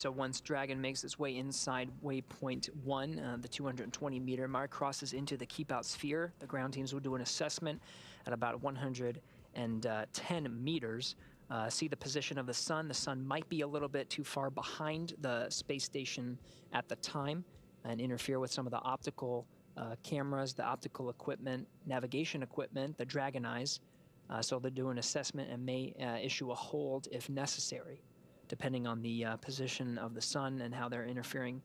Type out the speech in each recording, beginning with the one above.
So once Dragon makes its way inside waypoint 1, the 220-meter mark, crosses into the keep-out sphere, the ground teams will do an assessment at about 110 meters. See the position of the sun. The sun might be a little bit too far behind the space station at the time and interfere with some of the optical cameras, the optical equipment, navigation equipment, the Dragon eyes. So they'll do an assessment and may issue a hold if necessary, depending on the position of the sun and how they're interfering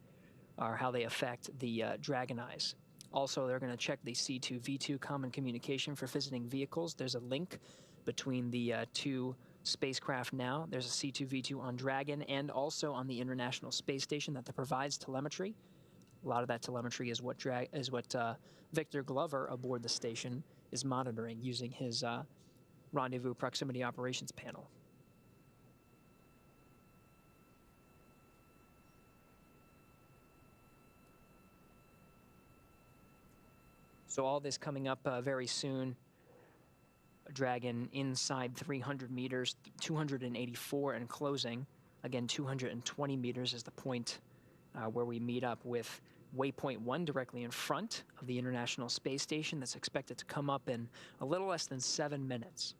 or how they affect the Dragon eyes. Also, they're going to check the C2V2 common communication for visiting vehicles. There's a link between the two spacecraft now. There's a C2V2 on Dragon and also on the International Space Station that provides telemetry. A lot of that telemetry is what Victor Glover aboard the station is monitoring using his rendezvous proximity operations panel. So all this coming up very soon. Dragon inside 300 meters, 284 and closing. Again, 220 meters is the point where we meet up with waypoint 1 directly in front of the International Space Station. That's expected to come up in a little less than 7 minutes.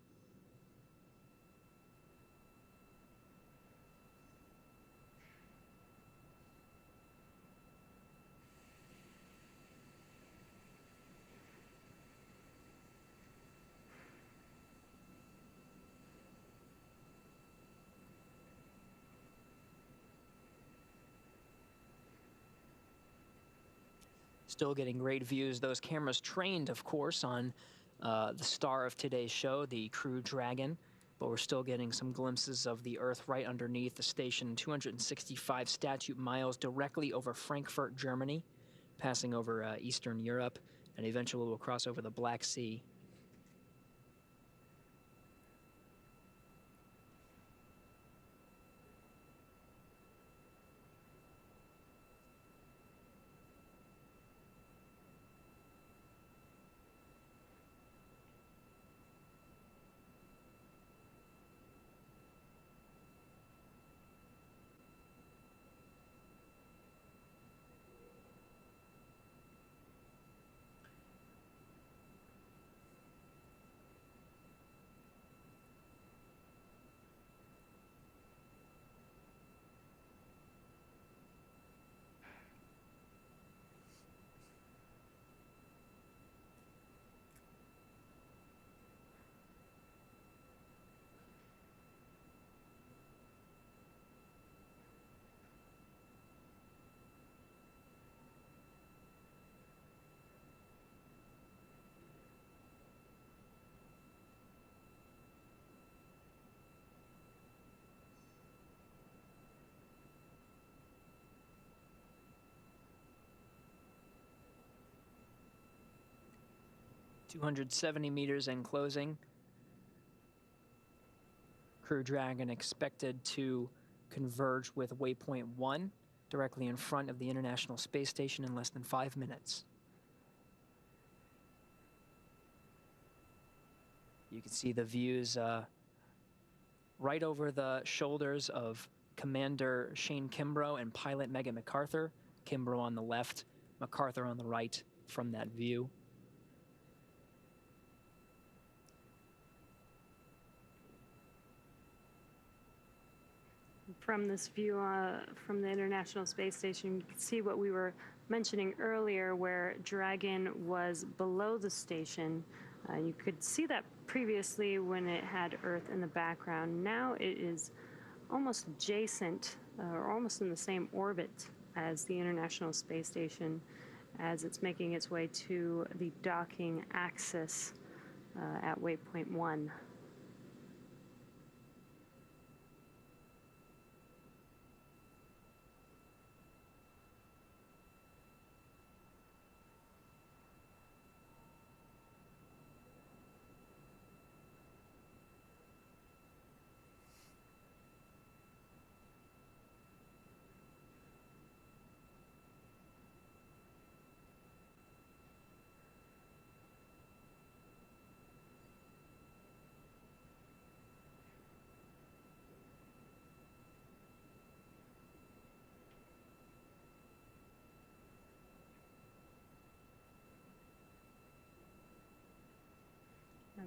Still getting great views. Those cameras trained, of course, on the star of today's show, the Crew Dragon, but we're still getting some glimpses of the Earth right underneath the station, 265 statute miles directly over Frankfurt, Germany, passing over Eastern Europe, and eventually will cross over the Black Sea. $270 meters and closing. Crew Dragon expected to converge with waypoint 1 directly in front of the International Space Station in less than 5 minutes. You can see the views right over the shoulders of Commander Shane Kimbrough and pilot Megan MacArthur. Kimbrough on the left, MacArthur on the right from that view. From this view from the International Space Station, you can see what we were mentioning earlier, where Dragon was below the station. You could see that previously when it had Earth in the background. Now it is almost adjacent, or almost in the same orbit as the International Space Station, as it's making its way to the docking axis at waypoint 1.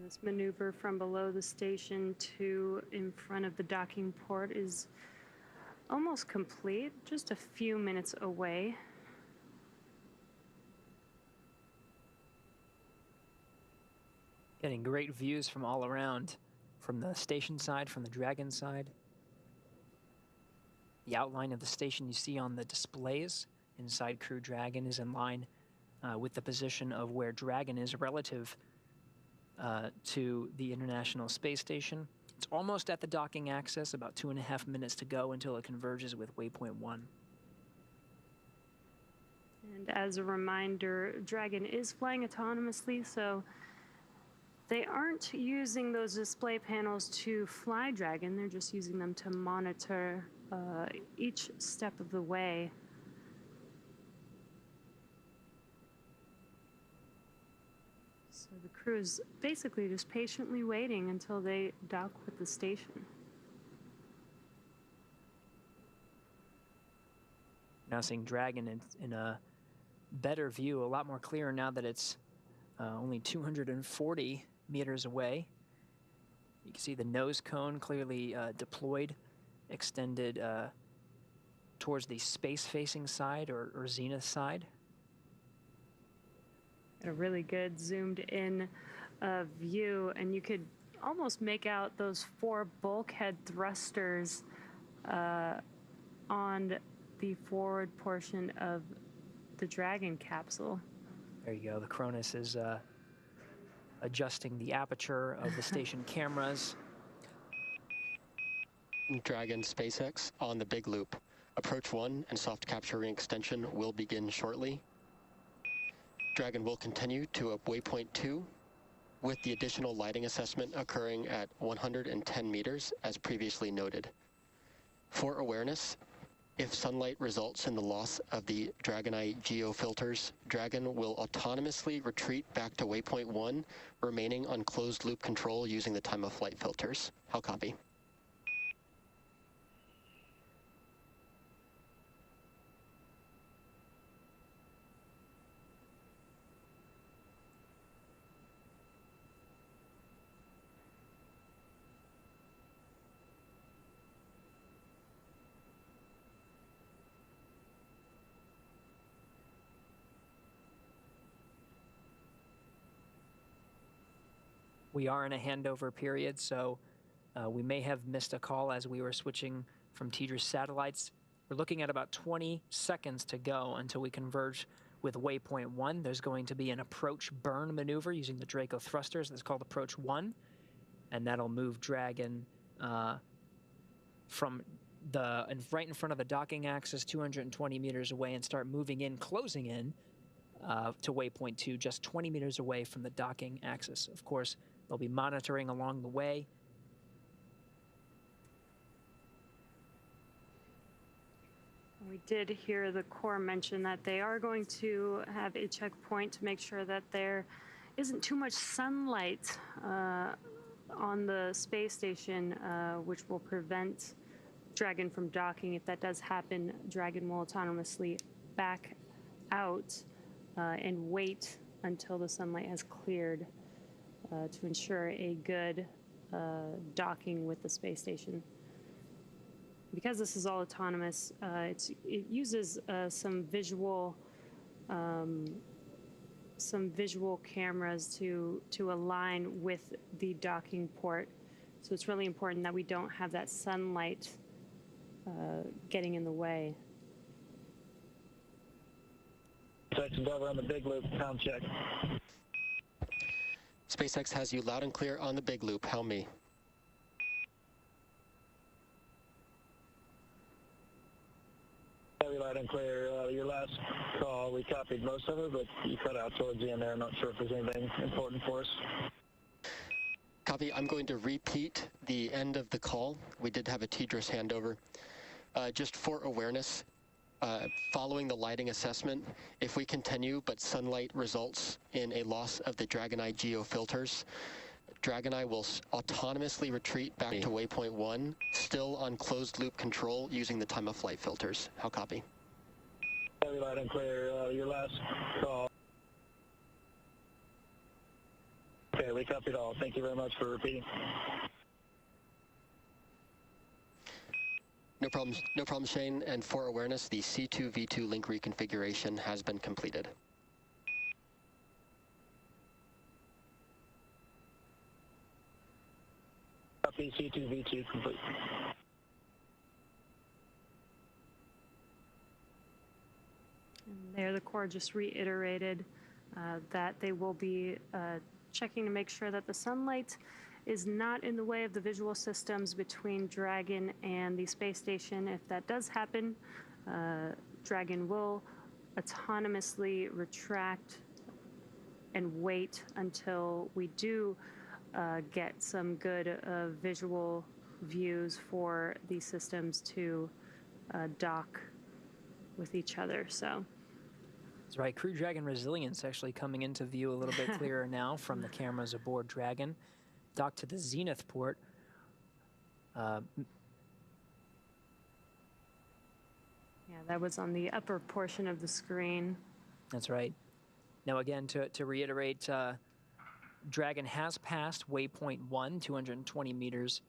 This maneuver from below the station to in front of the docking port is almost complete, just a few minutes away. Getting great views from all around, from the station side, from the Dragon side. The outline of the station you see on the displays inside Crew Dragon is in line with the position of where Dragon is relative to the International Space Station. It's almost at the docking axis, about 2.5 minutes to go until it converges with waypoint 1. And as a reminder, Dragon is flying autonomously, so they aren't using those display panels to fly Dragon. They're just using them to monitor each step of the way. So the crew is basically just patiently waiting until they dock with the station. Now seeing Dragon in a better view, a lot more clear now that it's only 240 meters away. You can see the nose cone clearly deployed, extended towards the space-facing side or zenith side. A really good zoomed-in view, and you could almost make out those 4 bulkhead thrusters on the forward portion of the Dragon capsule. There you go. The Cronus is adjusting the aperture of the station cameras. Dragon SpaceX on the big loop. Approach 1 and soft capture ring extension will begin shortly. Dragon will continue to a waypoint 2 with the additional lighting assessment occurring at 110 meters as previously noted. For awareness, if sunlight results in the loss of the Dragon Eye geofilters, Dragon will autonomously retreat back to waypoint 1, remaining on closed loop control using the time of flight filters. How copy? We are in a handover period, so we may have missed a call as we were switching from TDRS satellites. We're looking at about 20 seconds to go until we converge with waypoint 1. There's going to be an approach burn maneuver using the Draco thrusters. That's called approach 1, and that'll move Dragon from right in front of the docking axis, 220 meters away, and start moving in, closing in to waypoint 2, just 20 meters away from the docking axis. Of course, they'll be monitoring along the way. We did hear the Corps mention that they are going to have a checkpoint to make sure that there isn't too much sunlight on the space station, which will prevent Dragon from docking. If that does happen, Dragon will autonomously back out and wait until the sunlight has cleared to ensure a good docking with the space station. Because this is all autonomous, it uses some visual cameras to align with the docking port. So it's really important that we don't have that sunlight getting in the way. Section Dover on the big loop, sound check. SpaceX has you loud and clear on the big loop. How me? Heavy loud and clear. Your last call, we copied most of it, but you cut out towards the end there. I'm not sure if there's anything important for us. Copy. I'm going to repeat the end of the call. We did have a TDRS handover. Just for awareness, following the lighting assessment, if we continue but sunlight results in a loss of the Dragon Eye geofilters, Dragon Eye will autonomously retreat back to waypoint 1, still on closed loop control using the time of flight filters. How copy? Heavy loud and clear. Your last call. Okay, Okay, we copied all. Thank you very much for repeating. No problem, Shane. And for awareness, the C2V2 link reconfiguration has been completed. Copy, C2V2 complete. And there, the Corps just reiterated that they will be checking to make sure that the sunlight is not in the way of the visual systems between Dragon and the space station. If that does happen, Dragon will autonomously retract and wait until we do get some good visual views for these systems to dock with each other. So that's right. Crew Dragon resilience actually coming into view a little bit clearer now from the cameras aboard Dragon. Docked to the zenith port. Yeah, that was on the upper portion of the screen. That's right. Now again, to reiterate, Dragon has passed waypoint 1, 220 meters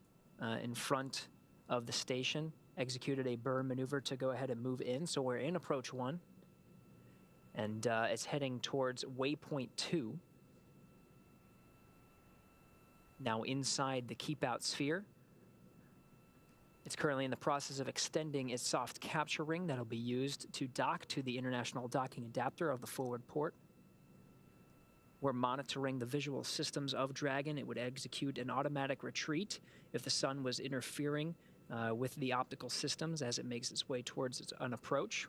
in front of the station, executed a burn maneuver to go ahead and move in, so we're in approach 1, and it's heading towards waypoint 2. Now inside the keep-out sphere. It's currently in the process of extending its soft capture ring that'll be used to dock to the international docking adapter of the forward port. We're monitoring the visual systems of Dragon. It would execute an automatic retreat if the sun was interfering with the optical systems as it makes its way towards an approach.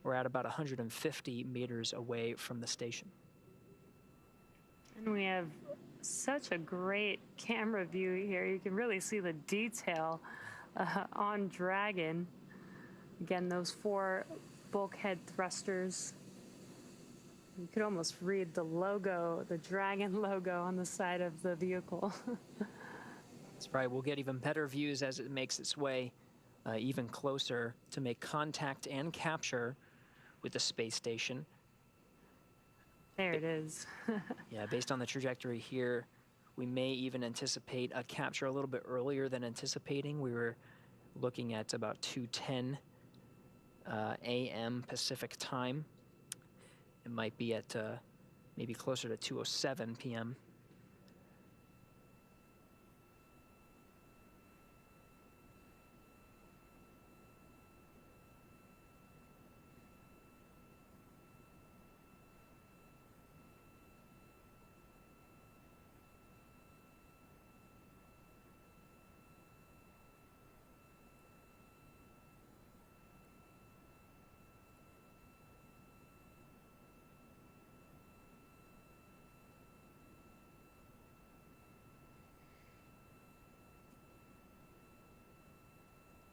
We're at about 150 meters away from the station. And we have such a great camera view here. You can really see the detail on Dragon. Again, those 4 bulkhead thrusters. You could almost read the logo, the Dragon logo on the side of the vehicle. That's right. We'll get even better views as it makes its way even closer to make contact and capture with the space station. There it is. Yeah, based on the trajectory here, we may even anticipate a capture a little bit earlier than anticipating. We were looking at about 2:10 a.m. Pacific time. It might be at maybe closer to 2:07 p.m.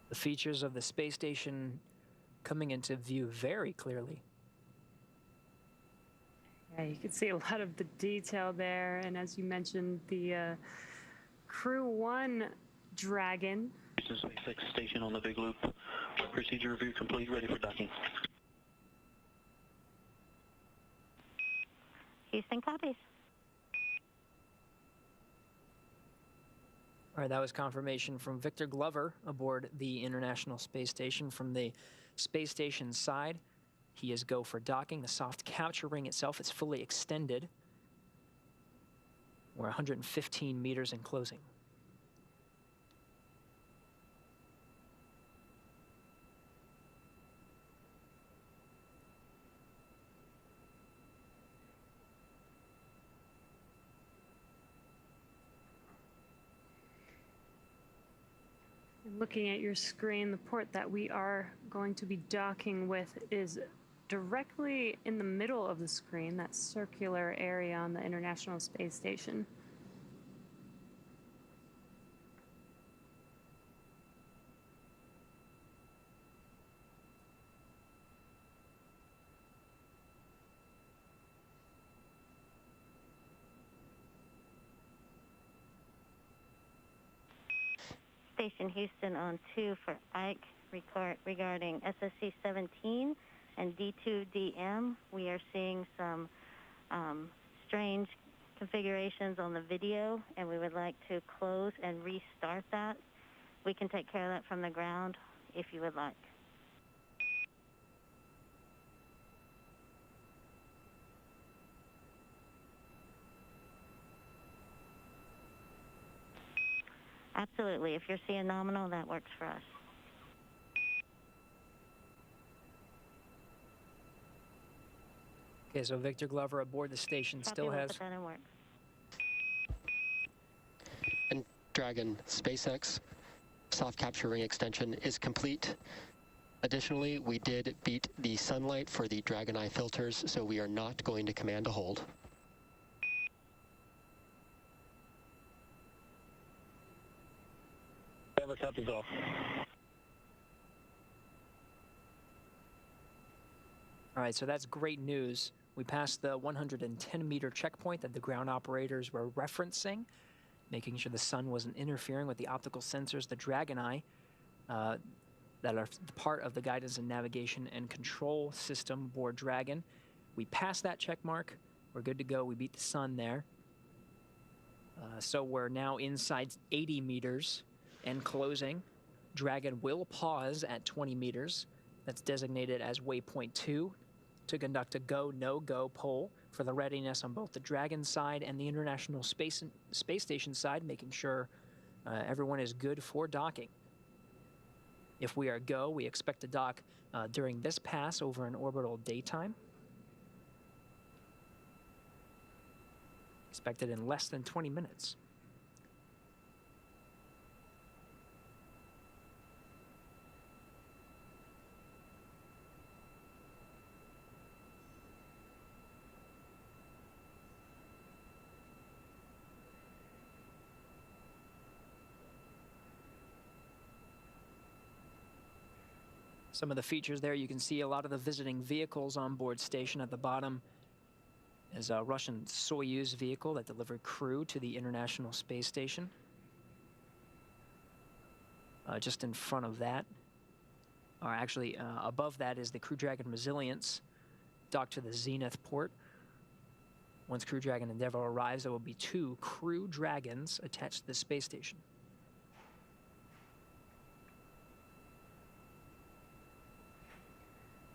The features of the space station coming into view very clearly. Yeah, you can see a lot of the detail there. And as you mentioned, the Crew 1 Dragon. SpaceX station on the big loop. Procedure review complete, ready for docking. Houston copies. All right, that was confirmation from Victor Glover aboard the International Space Station. From the space station side, he is go for docking. The soft capture ring itself is fully extended. We're 115 meters in closing. Looking at your screen, the port that we are going to be docking with is directly in the middle of the screen, that circular area on the International Space Station. Station Houston on 2 for Ike regarding SSC 17 and D2DM. We are seeing some strange configurations on the video and we would like to close and restart that, we can take care of that from the ground if you would like. Absolutely. If you're seeing nominal, that works for us. Okay, so Victor Glover aboard the station Copy, still we'll has... put that in work. And Dragon, SpaceX soft capture ring extension is complete. Additionally, we did beat the sunlight for the Dragon Eye filters, so we are not going to command a hold. Never copies off. All right, so that's great news. We passed the 110-meter checkpoint that the ground operators were referencing, making sure the sun wasn't interfering with the optical sensors, the Dragon Eye, that are part of the guidance and navigation and control system aboard Dragon. We passed that check mark. We're good to go. We beat the sun there. So we're now inside 80 meters and closing. Dragon will pause at 20 meters. That's designated as waypoint 2 to conduct a go, no-go poll for the readiness on both the Dragon side and the International Space Station side, making sure everyone is good for docking. If we are go, we expect to dock during this pass over in orbital daytime. Expected in less than 20 minutes. Some of the features there, you can see a lot of the visiting vehicles on board station. At the bottom is a Russian Soyuz vehicle that delivered crew to the International Space Station. Just in front of that, or actually above that, is the Crew Dragon Resilience docked to the Zenith port. Once Crew Dragon Endeavour arrives, there will be 2 Crew Dragons attached to the space station.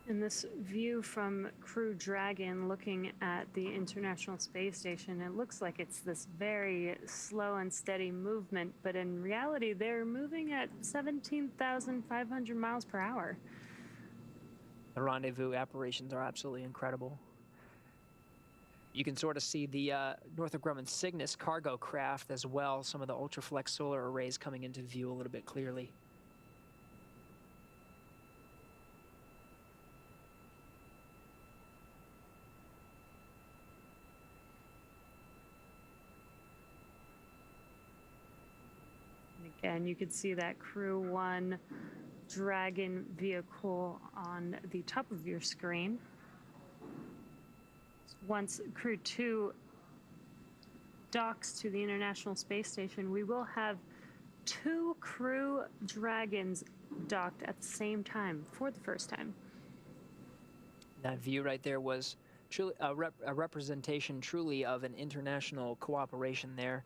In this view from Crew Dragon looking at the International Space Station, it looks like it's this very slow and steady movement, but in reality, they're moving at 17,500 miles per hour. The rendezvous operations are absolutely incredible. You can sort of see the Northrop Grumman Cygnus cargo craft as well, some of the Ultraflex solar arrays coming into view a little bit clearly. And you can see that Crew 1 Dragon vehicle on the top of your screen. Once Crew 2 docks to the International Space Station, we will have 2 Crew Dragons docked at the same time for the first time. That view right there was truly a representation truly of an international cooperation there.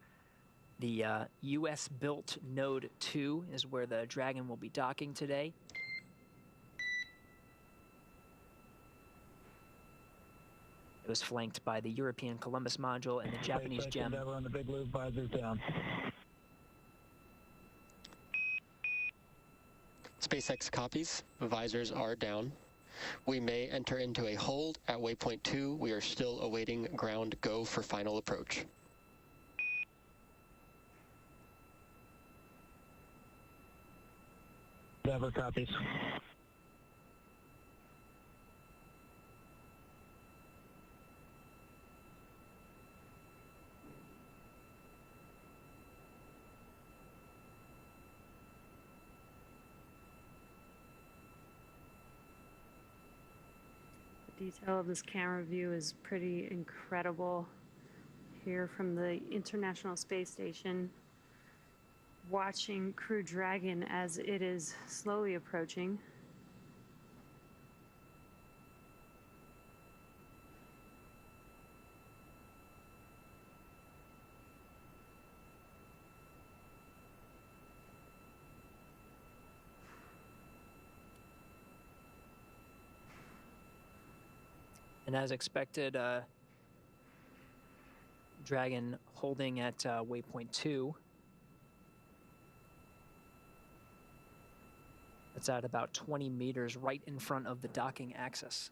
The US-built Node 2 is where the Dragon will be docking today. It was flanked by the European Columbus module and the Japanese SpaceX GEM. Endeavour on the big loop, visors down. SpaceX copies. Visors are down. We may enter into a hold at waypoint 2. We are still awaiting ground go for final approach. Endeavour copies. The detail of this camera view is pretty incredible. Here from the International Space Station, watching Crew Dragon as it is slowly approaching. And as expected, Dragon holding at waypoint 2. It's at about 20 meters right in front of the docking axis.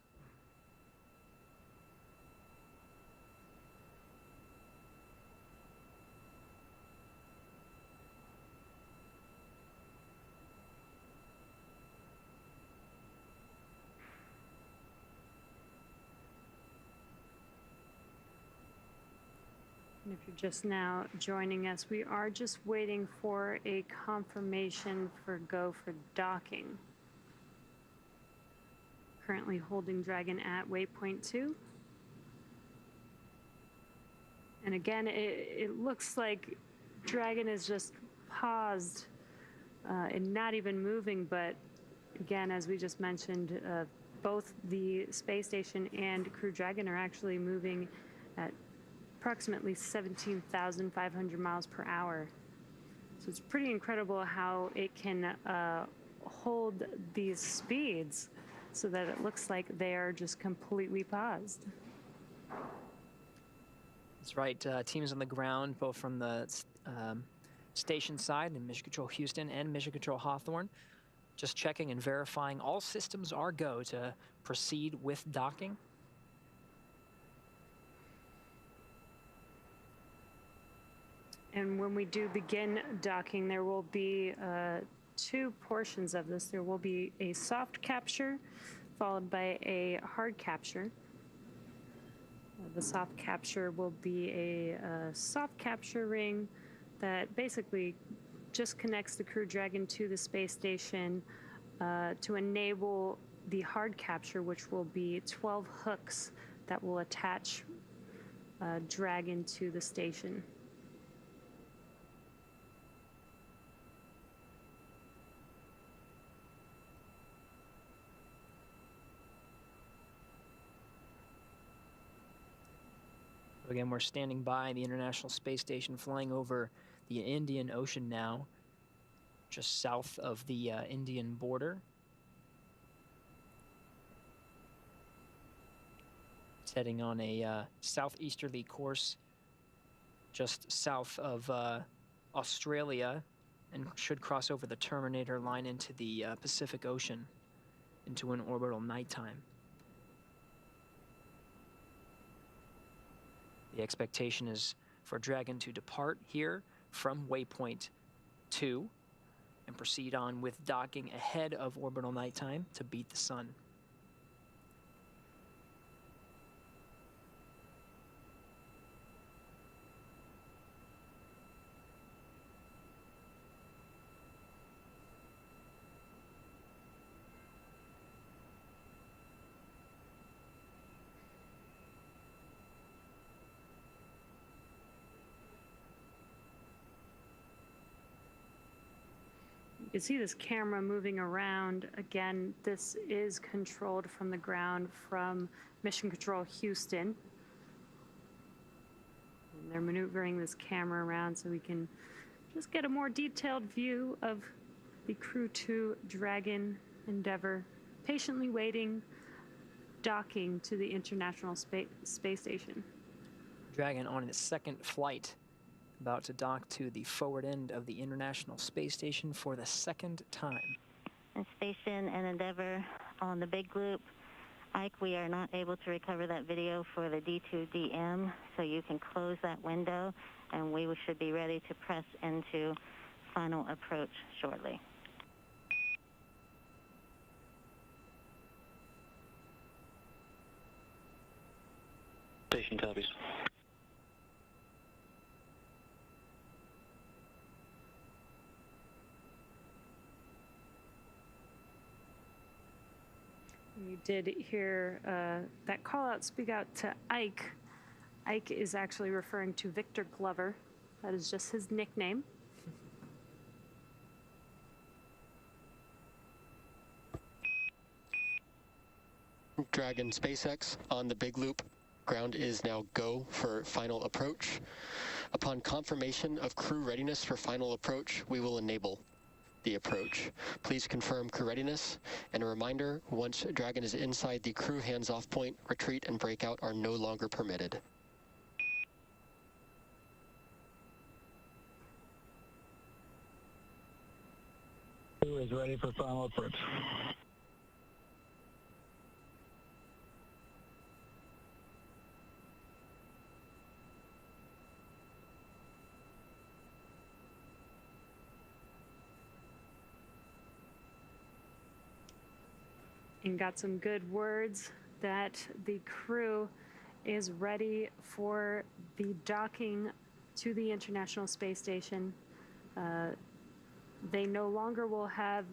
And if you're just now joining us, we are just waiting for a confirmation for go for docking. Currently holding Dragon at waypoint 2. And again, it looks like Dragon is just paused and not even moving, but again, as we just mentioned, both the space station and Crew Dragon are actually moving at approximately 17,500 miles per hour. So it's pretty incredible how it can hold these speeds so that it looks like they are just completely paused. That's right. Teams on the ground, both from the station side in Mission Control Houston and Mission Control Hawthorne, just checking and verifying all systems are go to proceed with docking. And when we do begin docking, there will be two portions of this. There will be a soft capture followed by a hard capture. The soft capture will be a soft capture ring that basically just connects the Crew Dragon to the space station to enable the hard capture, which will be 12 hooks that will attach Dragon to the station. Again, we're standing by the International Space Station, flying over the Indian Ocean now, just south of the Indian border. It's heading on a southeasterly course just south of Australia and should cross over the Terminator line into the Pacific Ocean into an orbital nighttime. The expectation is for Dragon to depart here from waypoint 2 and proceed on with docking ahead of orbital nighttime to beat the sun. You can see this camera moving around. Again, this is controlled from the ground from Mission Control Houston. And they're maneuvering this camera around so we can just get a more detailed view of the Crew 2 Dragon Endeavour patiently waiting, docking to the International Space Station. Dragon on its second flight, about to dock to the forward end of the International Space Station for the second time. And Station and Endeavour on the big loop. Ike, we are not able to recover that video for the D2DM, so you can close that window, and we should be ready to press into final approach shortly. Station copies. You did hear that call out speak out to Ike. Ike is actually referring to Victor Glover. That is just his nickname. Dragon SpaceX on the big loop. Ground is now go for final approach. Upon confirmation of crew readiness for final approach, we will enable. the approach. Please confirm crew readiness, and a reminder, once Dragon is inside the crew hands-off point, retreat and breakout are no longer permitted. Crew is ready for final approach. And got some good words that the crew is ready for the docking to the International Space Station. They no longer will have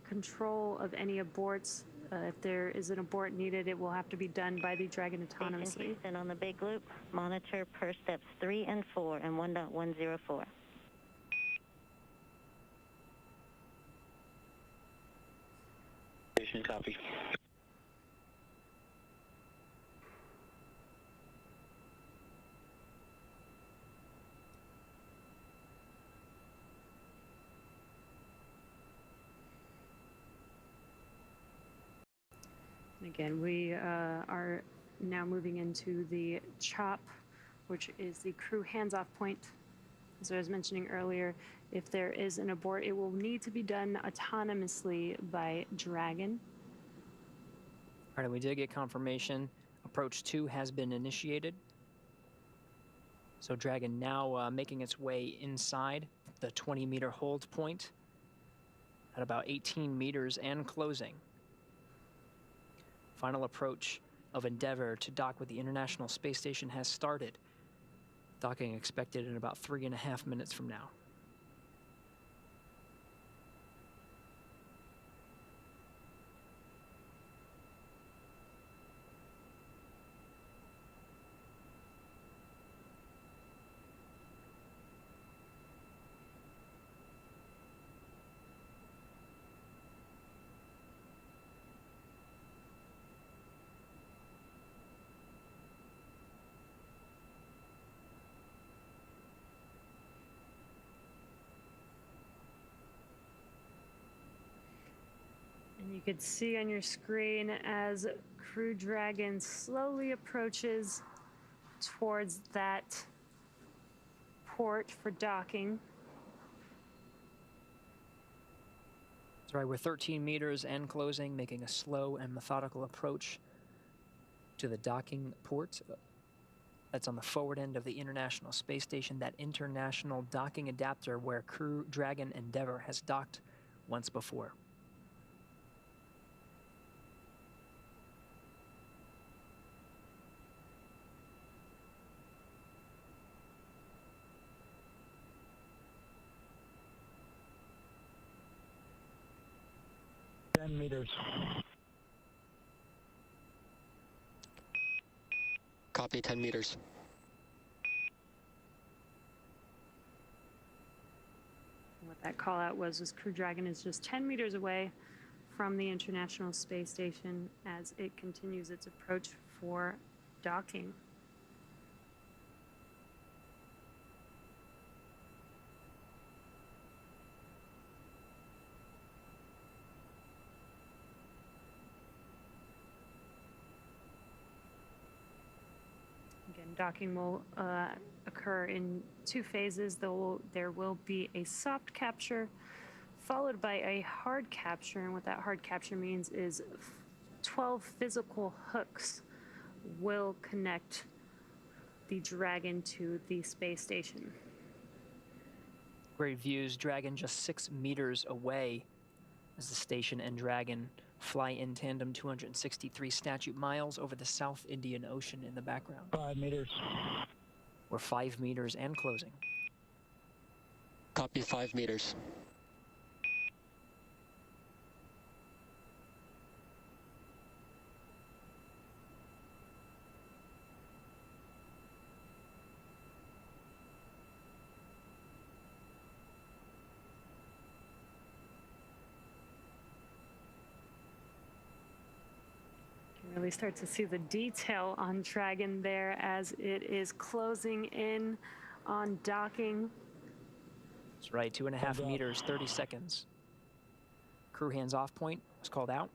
control of any aborts. If there is an abort needed, it will have to be done by the Dragon autonomously. Houston on the big loop, monitor per steps 3 and 4 and 1.104. Station copy. Again, we are now moving into the CHOP, which is the crew hands-off point. As I was mentioning earlier, if there is an abort, it will need to be done autonomously by Dragon. All right, we did get confirmation. Approach 2 has been initiated. So Dragon now making its way inside the 20-meter hold point at about 18 meters and closing. Final approach of Endeavour to dock with the International Space Station has started. Docking expected in about 3.5 minutes from now. And you could see on your screen as Crew Dragon slowly approaches towards that port for docking. That's right, we're 13 meters and closing, making a slow and methodical approach to the docking port. That's on the forward end of the International Space Station, that international docking adapter where Crew Dragon Endeavour has docked once before. Meters. Copy, 10 meters. What that call out was Crew Dragon is just 10 meters away from the International Space Station as it continues its approach for docking. Again, docking will occur in 2 phases. There will be a soft capture followed by a hard capture, and what that hard capture means is 12 physical hooks will connect the Dragon to the space station. Great views, Dragon just 6 meters away as the station and Dragon fly in tandem 263 statute miles over the South Indian Ocean in the background. 5 meters. We're 5 meters and closing. Copy, 5 meters. Really start to see the detail on Dragon there as it is closing in on docking. That's right, 2.5 meters, 30 seconds. Crew hands off point was called out.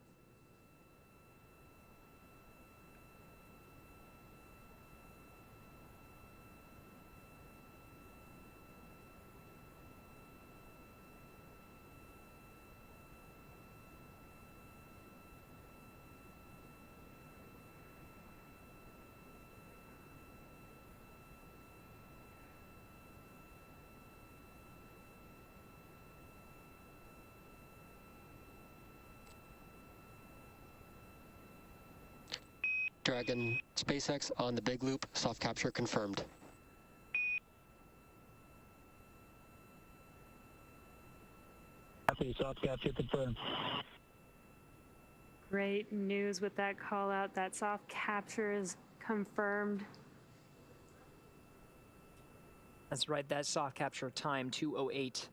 Dragon, SpaceX on the big loop, soft capture confirmed. Copy, soft capture confirmed. Great news with that call out. That soft capture is confirmed. That's right, that soft capture time, 2:08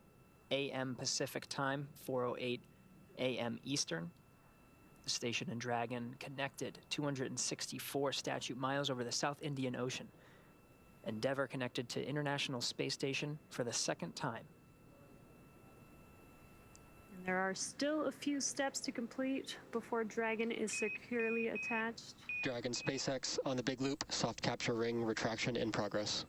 a.m. Pacific time, 4:08 a.m. Eastern. The station and Dragon connected 264 statute miles over the South Indian Ocean. Endeavour connected to International Space Station for the second time. And there are still a few steps to complete before Dragon is securely attached. Dragon, SpaceX on the big loop, soft capture ring retraction in progress.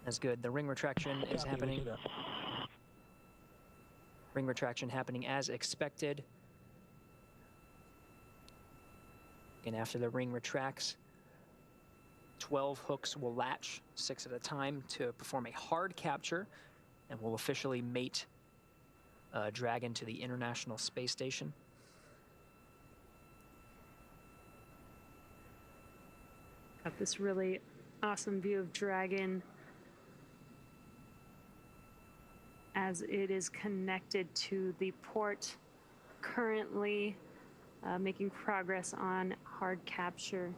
That's good. The ring retraction is happening. Ring retraction happening as expected. And after the ring retracts, 12 hooks will latch, 6 at a time, to perform a hard capture, and will officially mate Dragon to the International Space Station. Got this really awesome view of Dragon as it is connected to the port, currently making progress on hard capture.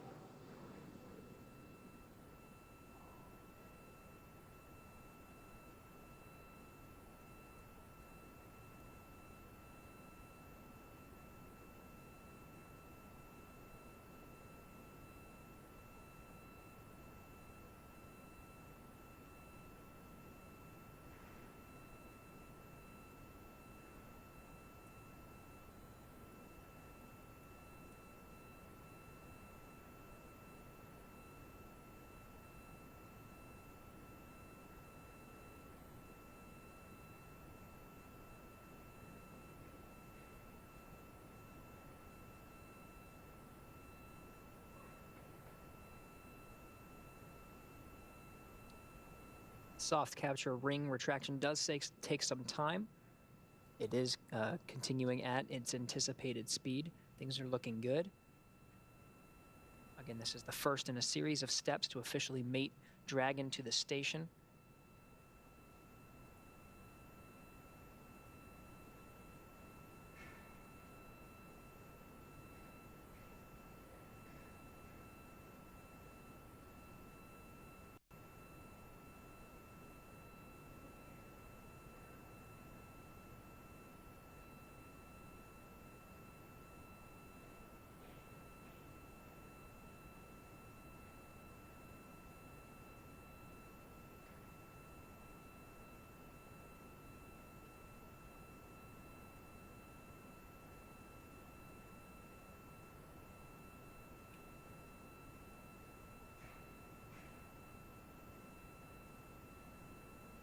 Soft capture ring retraction does take some time. It is continuing at its anticipated speed. Things are looking good. Again, this is the first in a series of steps to officially mate Dragon to the station.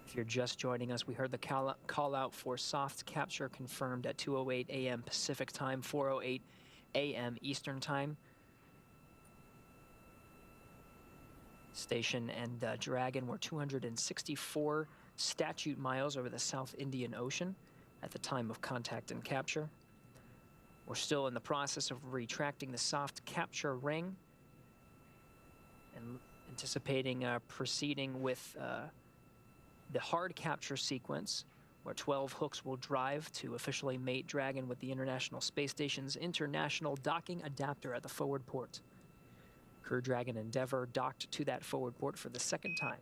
If you're just joining us, we heard the call out for soft capture confirmed at 2:08 a.m. Pacific time, 4:08 a.m. Eastern time. Station and Dragon were 264 statute miles over the South Indian Ocean at the time of contact and capture. We're still in the process of retracting the soft capture ring and anticipating proceeding with the hard capture sequence, where 12 hooks will drive to officially mate Dragon with the International Space Station's International Docking Adapter at the forward port. Crew Dragon Endeavour docked to that forward port for the second time.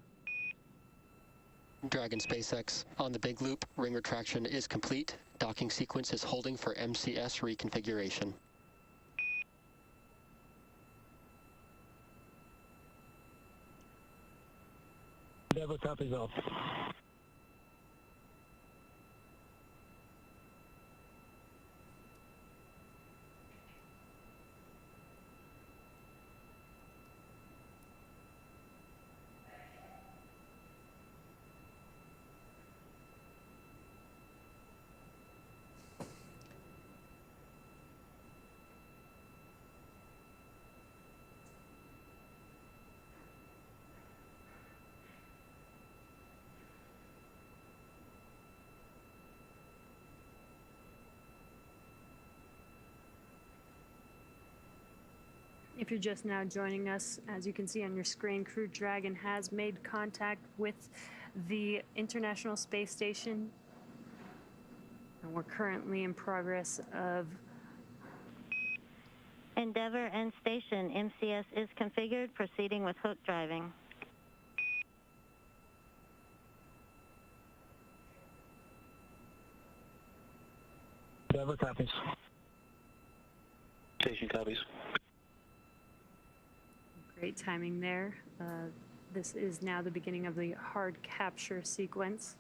Dragon, SpaceX on the big loop, ring retraction is complete. Docking sequence is holding for MCS reconfiguration. Endeavor copies all. If you're just now joining us, as you can see on your screen, Crew Dragon has made contact with the International Space Station. And we're currently in progress of... Endeavor and station, MCS is configured, proceeding with hook driving. Endeavor copies. Station copies. Great timing there. This is now the beginning of the hard capture sequence.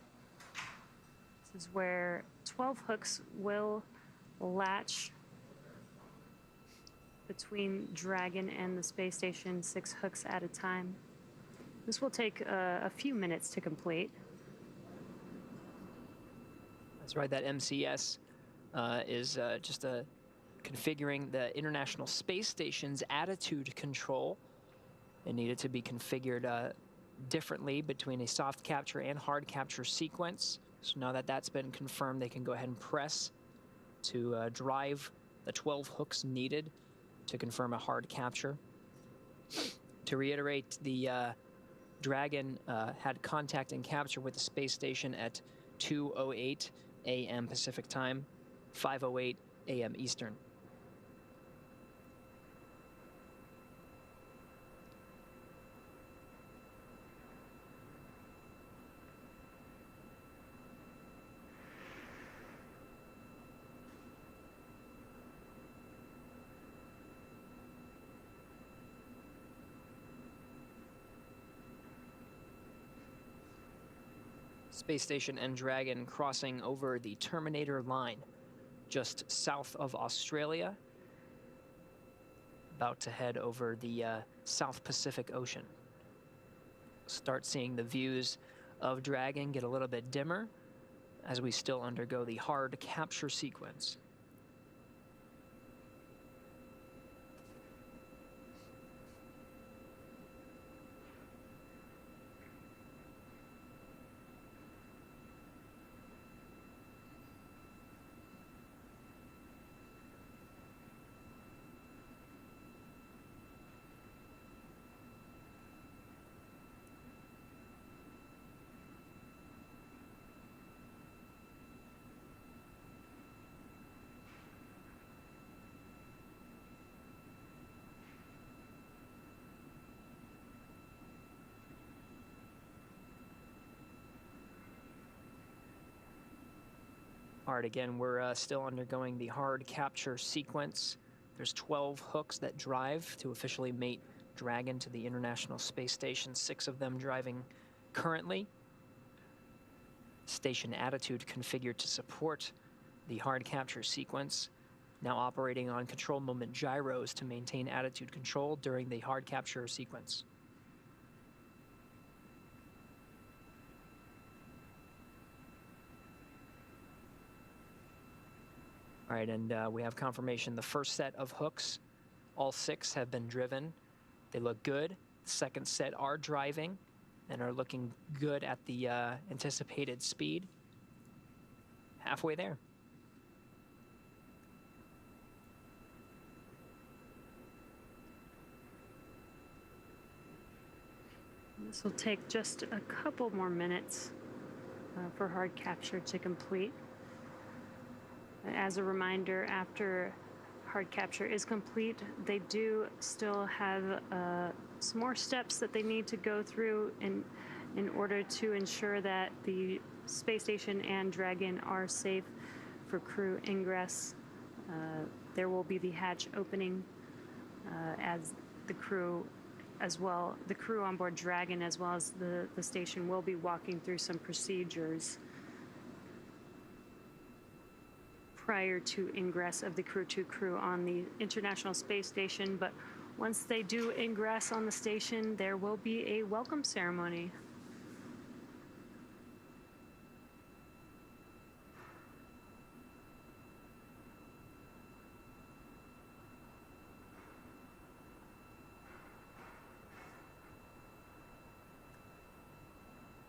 This is where 12 hooks will latch between Dragon and the space station, 6 hooks at a time. This will take a few minutes to complete. That's right, that MCS is just configuring the International Space Station's attitude control. It needed to be configured differently between a soft capture and hard capture sequence. So now that that's been confirmed, they can go ahead and press to drive the 12 hooks needed to confirm a hard capture. To reiterate, the Dragon had contact and capture with the space station at 2:08 a.m. Pacific time, 5:08 a.m. Eastern. Space Station and Dragon crossing over the Terminator line, just south of Australia, about to head over the South Pacific Ocean. Start seeing the views of Dragon get a little bit dimmer as we still undergo the hard capture sequence. All right, again, we're still undergoing the hard capture sequence. There's 12 hooks that drive to officially mate Dragon to the International Space Station, 6 of them driving currently. Station attitude configured to support the hard capture sequence. Now operating on control moment gyros to maintain attitude control during the hard capture sequence. All right, and we have confirmation the first set of hooks, all 6 have been driven. They look good. The second set are driving and are looking good at the anticipated speed. Halfway there. This will take just a couple more minutes for hard capture to complete. As a reminder, after hard capture is complete, they do still have some more steps that they need to go through in order to ensure that the space station and Dragon are safe for crew ingress. There will be the hatch opening as the crew as well, the crew on board Dragon as well as the station will be walking through some procedures prior to ingress of the Crew 2 crew on the International Space Station. But once they do ingress on the station, there will be a welcome ceremony.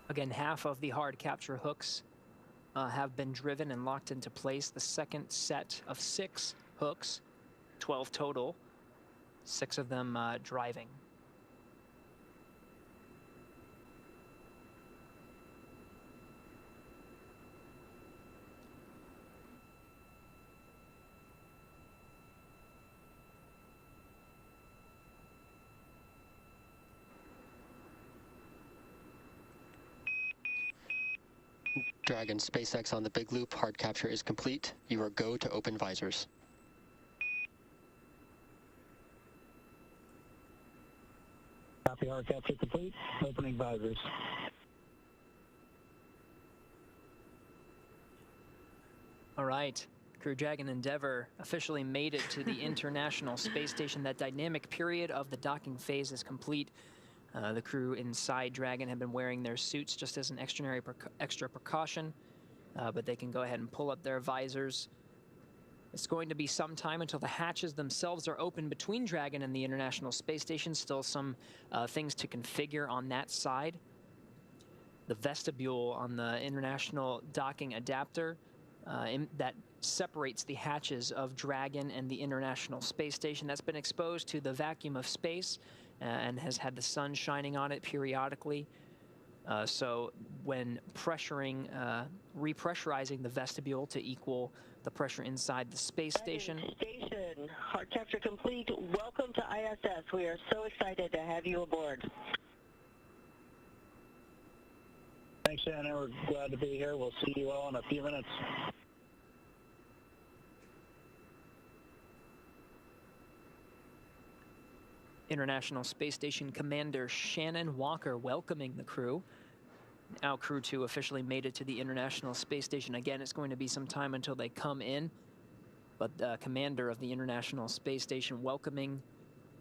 Again, half of the hard capture hooks have been driven and locked into place. The second set of 6 hooks, 12 total, 6 of them driving. Dragon, SpaceX on the big loop. Hard capture is complete. You are go to open visors. Copy, hard capture complete. Opening visors. All right. Crew Dragon Endeavour officially made it to the International Space Station. That dynamic period of the docking phase is complete. The crew inside Dragon have been wearing their suits just as an extra precaution, but they can go ahead and pull up their visors. It's going to be some time until the hatches themselves are open between Dragon and the International Space Station. Still some things to configure on that side. The vestibule on the International Docking Adapter that separates the hatches of Dragon and the International Space Station. That's been exposed to the vacuum of space and has had the sun shining on it periodically. So when repressurizing the vestibule to equal the pressure inside the space station. Station, hard capture complete. Welcome to ISS. We are so excited to have you aboard. Thanks, Anna. We're glad to be here. We'll see you all in a few minutes. International Space Station Commander Shannon Walker welcoming the crew. Now Crew 2 officially made it to the International Space Station. Again, it's going to be some time until they come in, but the commander of the International Space Station welcoming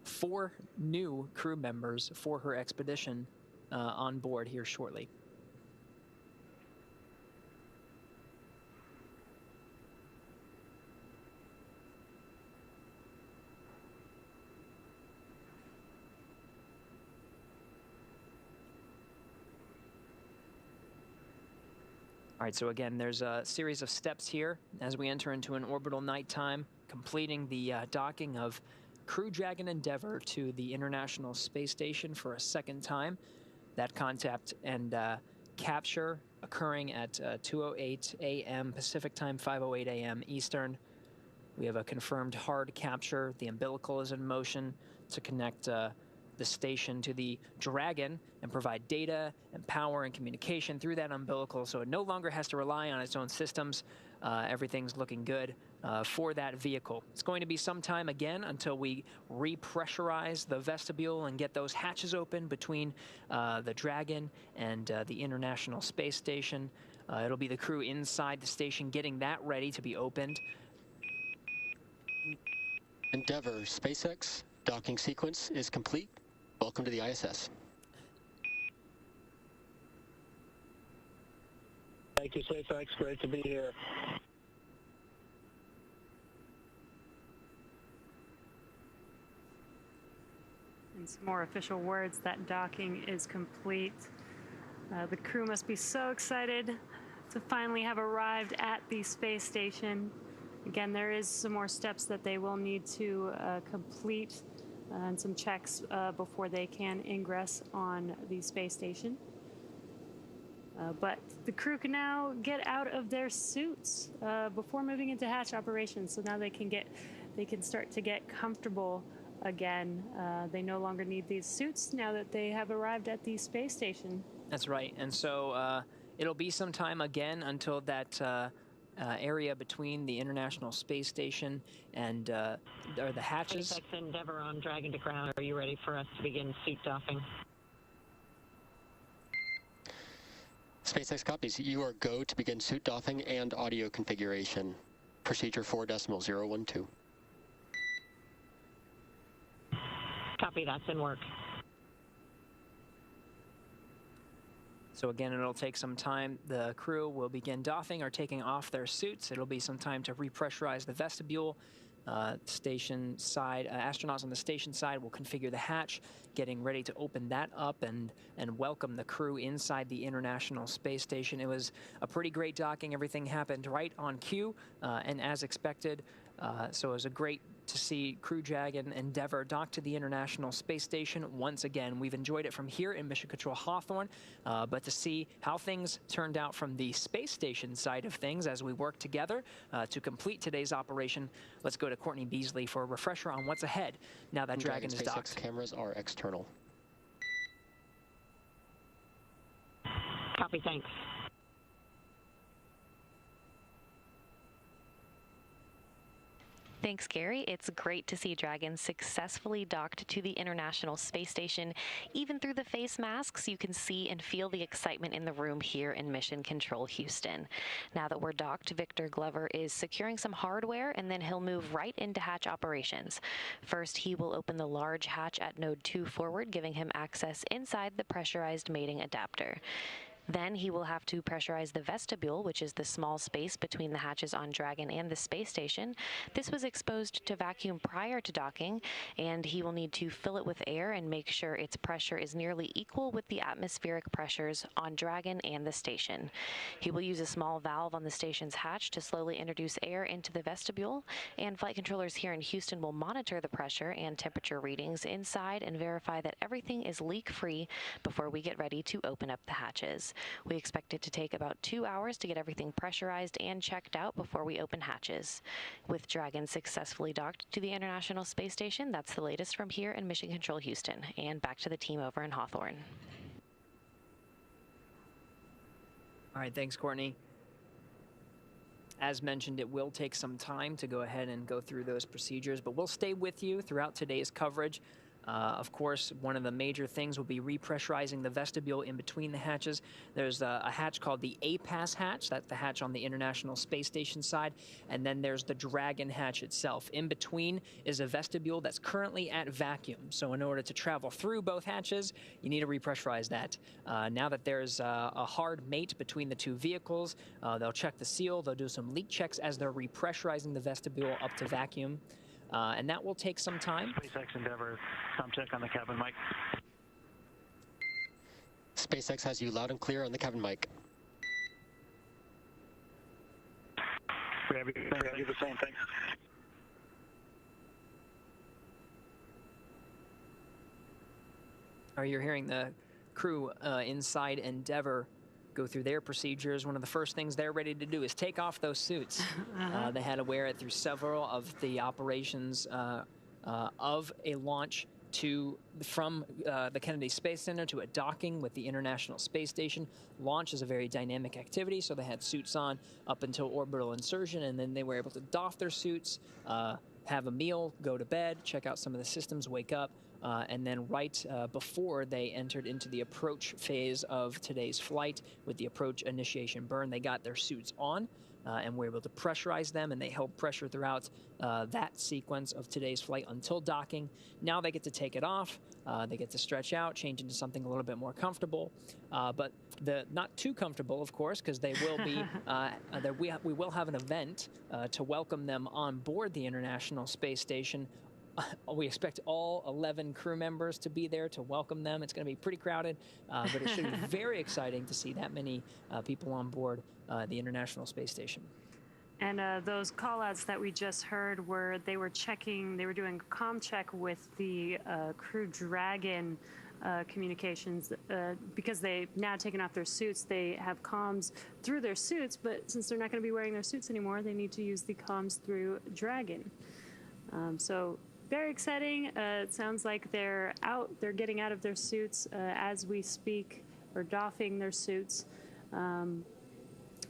4 new crew members for her expedition on board here shortly. All right, so again, there's a series of steps here as we enter into an orbital nighttime, completing the docking of Crew Dragon Endeavour to the International Space Station for a second time. That contact and capture occurring at 2:08 a.m. Pacific time, 5:08 a.m. Eastern. We have a confirmed hard capture. The umbilical is in motion to connect the station to the Dragon and provide data and power and communication through that umbilical, so it no longer has to rely on its own systems. Everything's looking good for that vehicle. It's going to be some time again until we repressurize the vestibule and get those hatches open between the Dragon and the International Space Station. It'll be the crew inside the station getting that ready to be opened. Endeavour, SpaceX, docking sequence is complete. Welcome to the ISS. Thank you, SpaceX. Great to be here. In some more official words, that docking is complete. The crew must be so excited to finally have arrived at the space station. Again, there is some more steps that they will need to complete and some checks before they can ingress on the space station. But the crew can now get out of their suits before moving into hatch operations. So now they can start to get comfortable again. They no longer need these suits now that they have arrived at the space station. That's right, and so it'll be some time again until that area between the International Space Station and or the hatches. SpaceX Endeavour on Dragon to ground. Are you ready for us to begin suit doffing? SpaceX copies. You are go to begin suit doffing and audio configuration. Procedure 4.012. Copy, that's in work. So again, it'll take some time. The crew will begin doffing or taking off their suits. It'll be some time to repressurize the vestibule. Station side, astronauts on the station side will configure the hatch, getting ready to open that up and welcome the crew inside the International Space Station. It was a pretty great docking. Everything happened right on cue and as expected. So it was a great to see Crew Dragon Endeavour dock to the International Space Station once again. We've enjoyed it from here in Mission Control Hawthorne, but to see how things turned out from the space station side of things as we work together to complete today's operation, let's go to Courtney Beasley for a refresher on what's ahead now that Dragon is docked. SpaceX cameras are external. Copy, thanks. Thanks, Gary. It's great to see Dragon successfully docked to the International Space Station. Even through the face masks, you can see and feel the excitement in the room here in Mission Control Houston. Now that we're docked, Victor Glover is securing some hardware, and then he'll move right into hatch operations. First, he will open the large hatch at Node 2 forward, giving him access inside the pressurized mating adapter. Then he will have to pressurize the vestibule, which is the small space between the hatches on Dragon and the space station. This was exposed to vacuum prior to docking, and he will need to fill it with air and make sure its pressure is nearly equal with the atmospheric pressures on Dragon and the station. He will use a small valve on the station's hatch to slowly introduce air into the vestibule, and flight controllers here in Houston will monitor the pressure and temperature readings inside and verify that everything is leak-free before we get ready to open up the hatches. We expect it to take about 2 hours to get everything pressurized and checked out before we open hatches. With Dragon successfully docked to the International Space Station, that's the latest from here in Mission Control Houston. And back to the team over in Hawthorne. All right, thanks, Courtney. As mentioned, it will take some time to go ahead and go through those procedures, but we'll stay with you throughout today's coverage. Of course, one of the major things will be repressurizing the vestibule in between the hatches. There's a hatch called the APAS hatch. That's the hatch on the International Space Station side. And then there's the Dragon hatch itself. In between is a vestibule that's currently at vacuum. So in order to travel through both hatches, you need to repressurize that. Now that there's a hard mate between the two vehicles, they'll check the seal. They'll do some leak checks as they're repressurizing the vestibule up to vacuum. And that will take some time. SpaceX Endeavour, com check on the cabin mic. SpaceX has you loud and clear on the cabin mic. We have you the same, thanks. You're hearing the crew inside Endeavour go through their procedures. One of the first things they're ready to do is take off those suits. They had to wear it through several of the operations of a launch from the Kennedy Space Center to a docking with the International Space Station. Launch is a very dynamic activity, so they had suits on up until orbital insertion, and then they were able to doff their suits, have a meal, go to bed, check out some of the systems, wake up, and then right before they entered into the approach phase of today's flight with the approach initiation burn, they got their suits on and were able to pressurize them, and they held pressure throughout that sequence of today's flight until docking. Now they get to take it off. They get to stretch out, change into something a little bit more comfortable, but not too comfortable, of course, because they will be. We will have an event to welcome them on board the International Space Station. We expect all 11 crew members to be there to welcome them. It's going to be pretty crowded, but it should be very exciting to see that many people on board the International Space Station. And those call-outs that we just heard they were doing a comm check with the Crew Dragon communications because they've now taken off their suits. They have comms through their suits, but since they're not going to be wearing their suits anymore, they need to use the comms through Dragon. So very exciting. It sounds like they're getting out of their suits as we speak, or doffing their suits.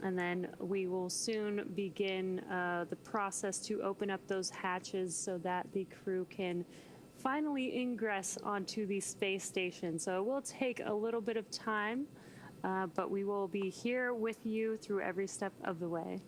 And then we will soon begin the process to open up those hatches so that the crew can finally ingress onto the space station. So it will take a little bit of time, but we will be here with you through every step of the way.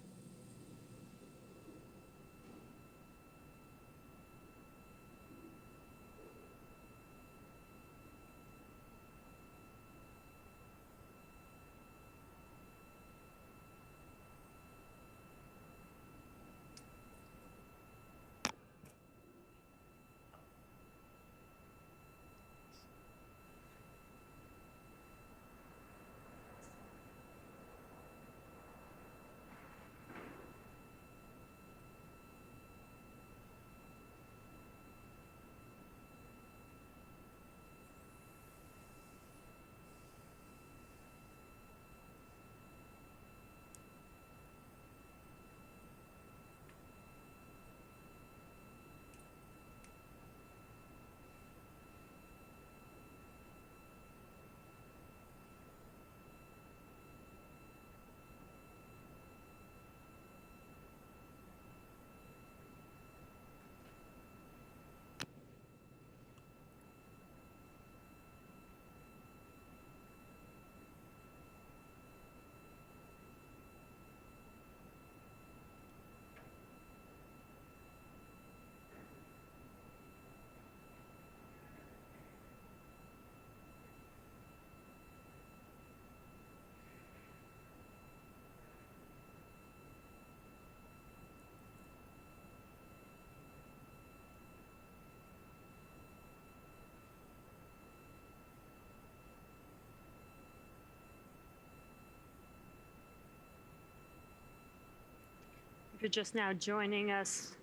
If you're just now joining us,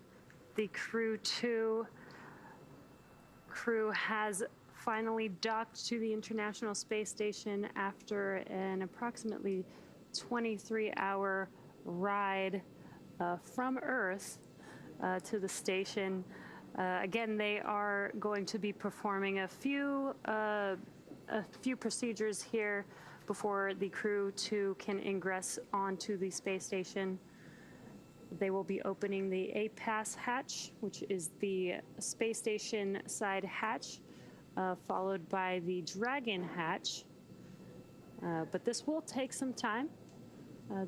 the Crew 2 crew has finally docked to the International Space Station after an approximately 23-hour ride from Earth to the station. Again, they are going to be performing a few procedures here before the Crew 2 can ingress onto the space station. They will be opening the APAS hatch, which is the space station side hatch, followed by the Dragon hatch. But this will take some time.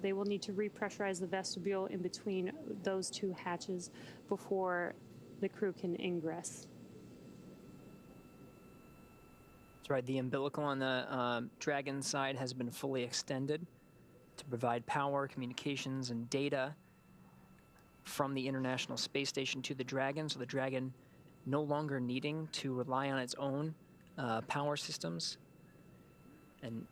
They will need to repressurize the vestibule in between those two hatches before the crew can ingress. That's right. The umbilical on the Dragon side has been fully extended to provide power, communications, and data from the International Space Station to the Dragon, so the Dragon no longer needing to rely on its own power systems. And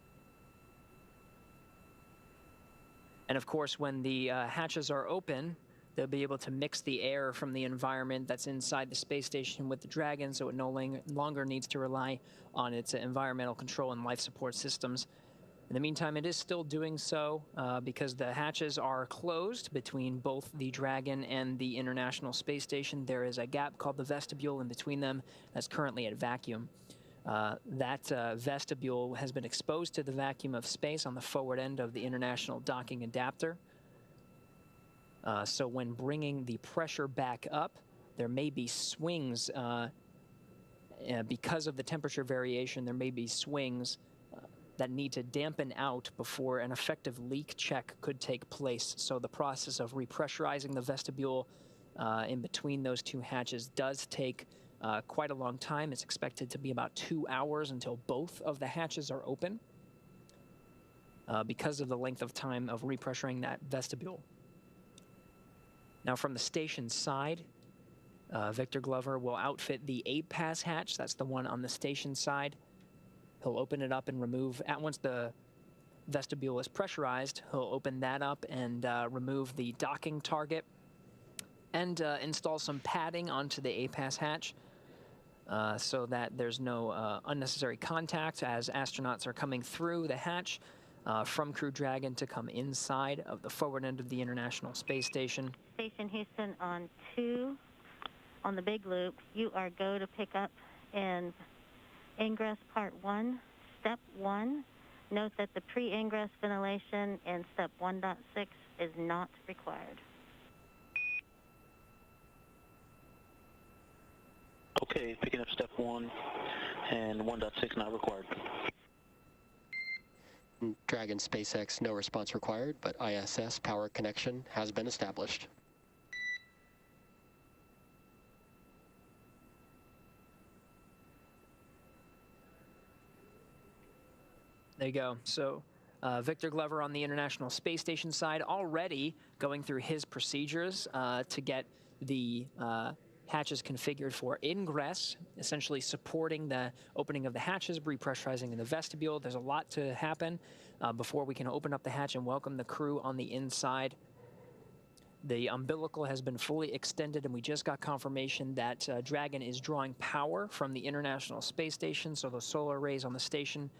of course, when the hatches are open, they'll be able to mix the air from the environment that's inside the space station with the Dragon, so it no longer needs to rely on its environmental control and life support systems. In the meantime, it is still doing so because the hatches are closed between both the Dragon and the International Space Station. There is a gap called the vestibule in between them that's currently at vacuum. That vestibule has been exposed to the vacuum of space on the forward end of the International Docking Adapter. So when bringing the pressure back up, there may be swings. Because of the temperature variation, there may be swings that need to dampen out before an effective leak check could take place. So the process of repressurizing the vestibule in between those two hatches does take quite a long time. It's expected to be about 2 hours until both of the hatches are open because of the length of time of repressuring that vestibule. Now from the station side, Victor Glover will outfit the APAS hatch. That's the one on the station side. He'll open it up and remove, once the vestibule is pressurized, he'll open that up and remove the docking target and install some padding onto the APAS hatch so that there's no unnecessary contact as astronauts are coming through the hatch from Crew Dragon to come inside of the forward end of the International Space Station. Station Houston on 2, on the big loop, you are go to pick up in Ingress Part 1, Step 1, Note that the pre-ingress ventilation in step 1.6 is not required. Okay, picking up step 1 and 1.6 not required. Dragon SpaceX, no response required, but ISS power connection has been established. There you go. So Victor Glover on the International Space Station side already going through his procedures to get the hatches configured for ingress, essentially supporting the opening of the hatches, repressurizing in the vestibule. There's a lot to happen before we can open up the hatch and welcome the crew on the inside. The umbilical has been fully extended, and we just got confirmation that Dragon is drawing power from the International Space Station, so the solar arrays on the station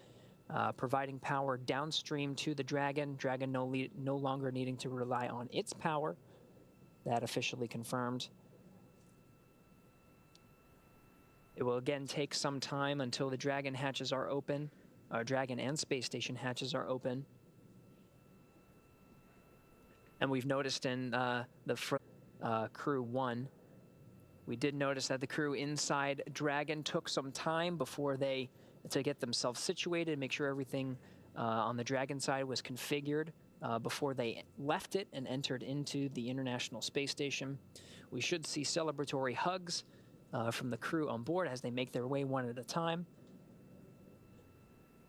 providing power downstream to the Dragon. Dragon no longer needing to rely on its power. That officially confirmed. It will again take some time until the Dragon hatches are open. Dragon and Space Station hatches are open. And we've noticed in crew 1, we did notice that the crew inside Dragon took some time to get themselves situated, make sure everything on the Dragon side was configured before they left it and entered into the International Space Station. We should see celebratory hugs from the crew on board as they make their way one at a time,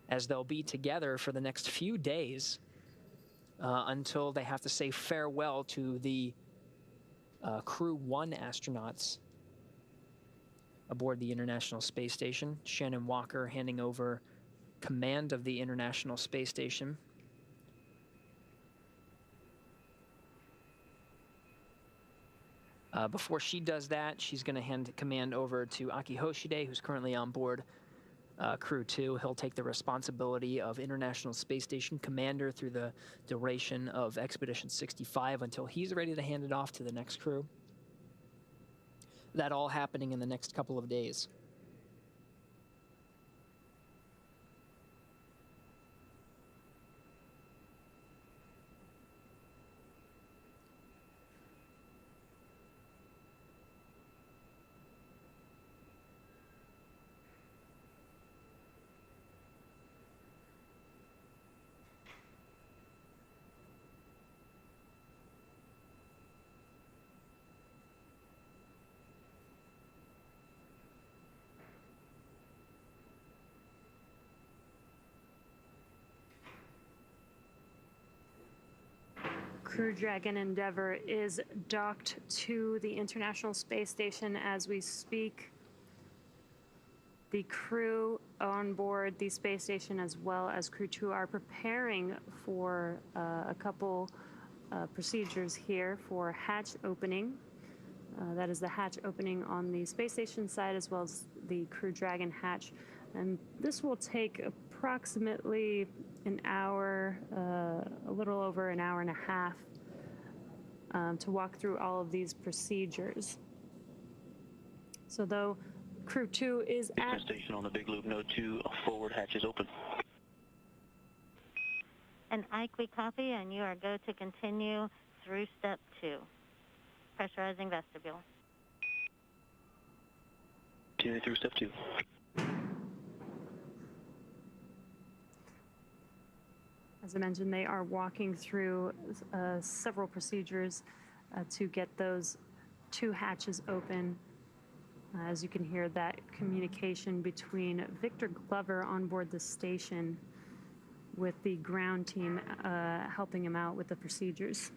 as they'll be together for the next few days until they have to say farewell to the Crew 1 astronauts aboard the International Space Station. Shannon Walker handing over command of the International Space Station. Before she does that, she's going to hand command over to Aki Hoshide, who's currently on board Crew 2. He'll take the responsibility of International Space Station commander through the duration of Expedition 65 until he's ready to hand it off to the next crew. That all happening in the next couple of days. Crew Dragon Endeavour is docked to the International Space Station as we speak. The crew on board the space station as well as Crew 2 are preparing for a couple procedures here for hatch opening. That is the hatch opening on the space station side as well as the Crew Dragon hatch. And this will take approximately an hour, a little over an hour and a half to walk through all of these procedures. So though Crew 2 is at station on the big loop, node 2, forward hatch is open. And Ike, we copy, and you are go to continue through step 2, pressurizing vestibule. Continue through step 2. As I mentioned, they are walking through several procedures to get those 2 hatches open. As you can hear, that communication between Victor Glover on board the station with the ground team helping him out with the procedures.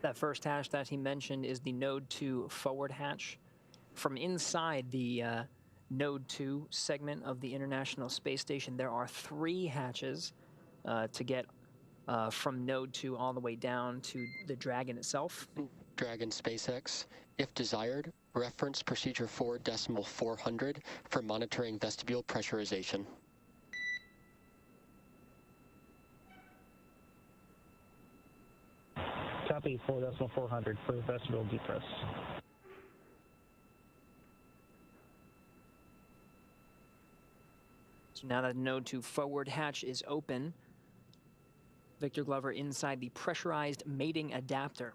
That first hatch that he mentioned is the Node 2 forward hatch. From inside the Node 2 segment of the International Space Station, there are 3 hatches to get from Node 2 all the way down to the Dragon itself. Dragon SpaceX, if desired, reference procedure 4.400 for monitoring vestibule pressurization. Copy 4.400 for vestibule depress. So now that node 2 forward hatch is open, Victor Glover inside the pressurized mating adapter.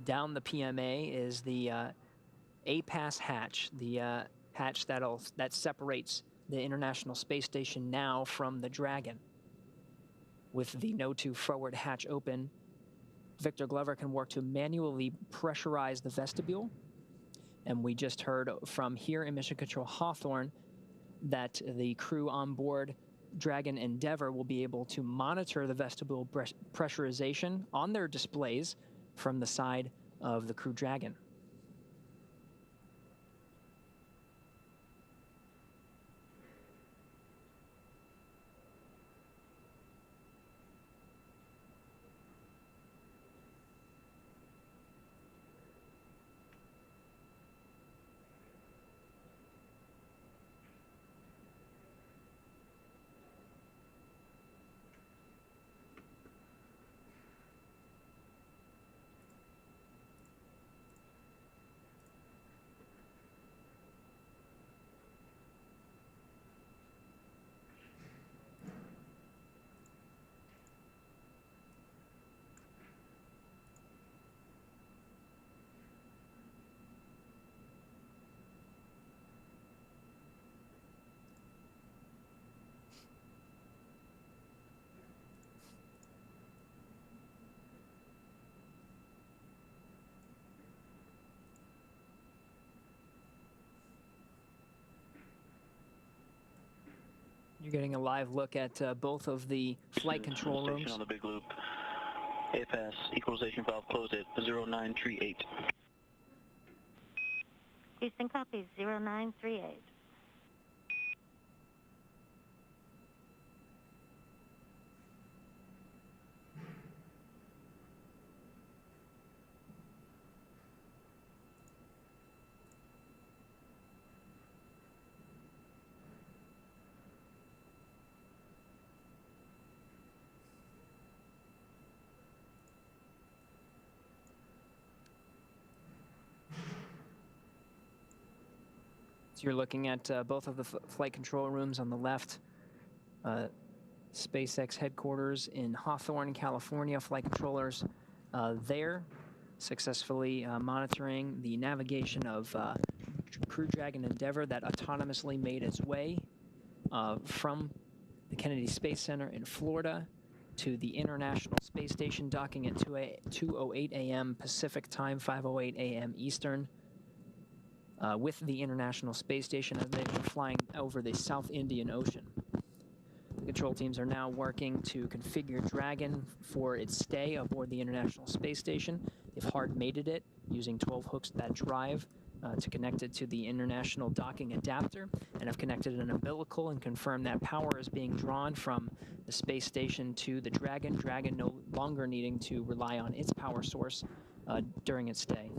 Down the PMA is the A-pass hatch, the hatch that separates the International Space Station now from the Dragon. With the node 2 forward hatch open, Victor Glover can work to manually pressurize the vestibule. And we just heard from here in Mission Control Hawthorne that the crew on board Dragon Endeavour will be able to monitor the vestibule pressurization on their displays from the side of the Crew Dragon. You're getting a live look at both of the flight control rooms. Station on the big loop. A-pass equalization valve closed at 0938. Houston copies 0938. So you're looking at both of the flight control rooms on the left. SpaceX headquarters in Hawthorne, California. Flight controllers there successfully monitoring the navigation of Crew Dragon Endeavour that autonomously made its way from the Kennedy Space Center in Florida to the International Space Station, docking at 2:08 a.m. Pacific time, 5:08 a.m. Eastern. With the International Space Station as they've been flying over the South Indian Ocean. The control teams are now working to configure Dragon for its stay aboard the International Space Station. They've hard mated it using 12 hooks that drive to connect it to the International Docking Adapter, and have connected an umbilical and confirmed that power is being drawn from the space station to the Dragon, Dragon no longer needing to rely on its power source during its stay.